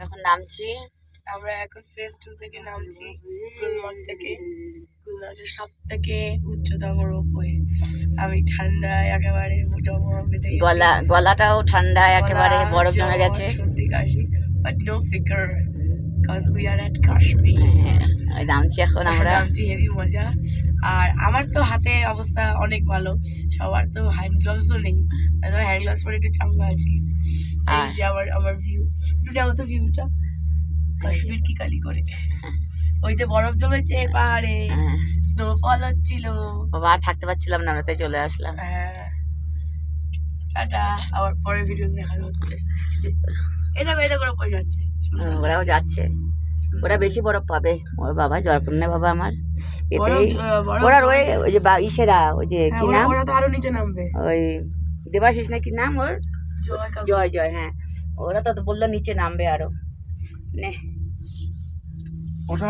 এখন নামছি, আমরা এখন ফেজ 2 থেকে নামছি, গুলমার্গ থেকে। গুলমার্গের সব থেকে উচ্চতম রোপওয়ে। আমি ঠান্ডায় একেবারে গলাটাও ঠান্ডায় একেবারে বরফ জমে গেছে। সর্দি কাশি, বাট নো ফিকার because we are at Kashmir. নামছি এখন আমরা, নামছি, হেভি মজা। আর আমার তো হাতে অবস্থা অনেক ভালো, সবার তো হ্যান্ড গ্লাভসও নেই, হ্যান্ড গ্লাভস পরে একটু চাঙ্গা আছি। এই যে আমার ভিউ, দুটাও তো ভিউটা কাশ্মীর কি কালি করে, ওই যে বরফ জমেছে পাহাড়ে, স্নোফল হচ্ছিল, বাবা আর থাকতে পারছিলাম না, আমরা তাই চলে আসলাম। টাটা, আবার পরের ভিডিও দেখা হচ্ছে। এটা করে পড়ে যাচ্ছে, ওরাও যাচ্ছে, ওরা বেশি বরফ পাবে। ওর বাবা জলকন্যা বাবা আমার এতেই ওরা রয়ে, ওই যে ইসেরা, ওই যে কি নাম, ওরা তো আরো নিচে নামবে, ওই দেবাশিস না কি নাম ওর, জয় জয়, হ্যাঁ ওরা তো বললো নিচে নামবে আরো। নে ওটা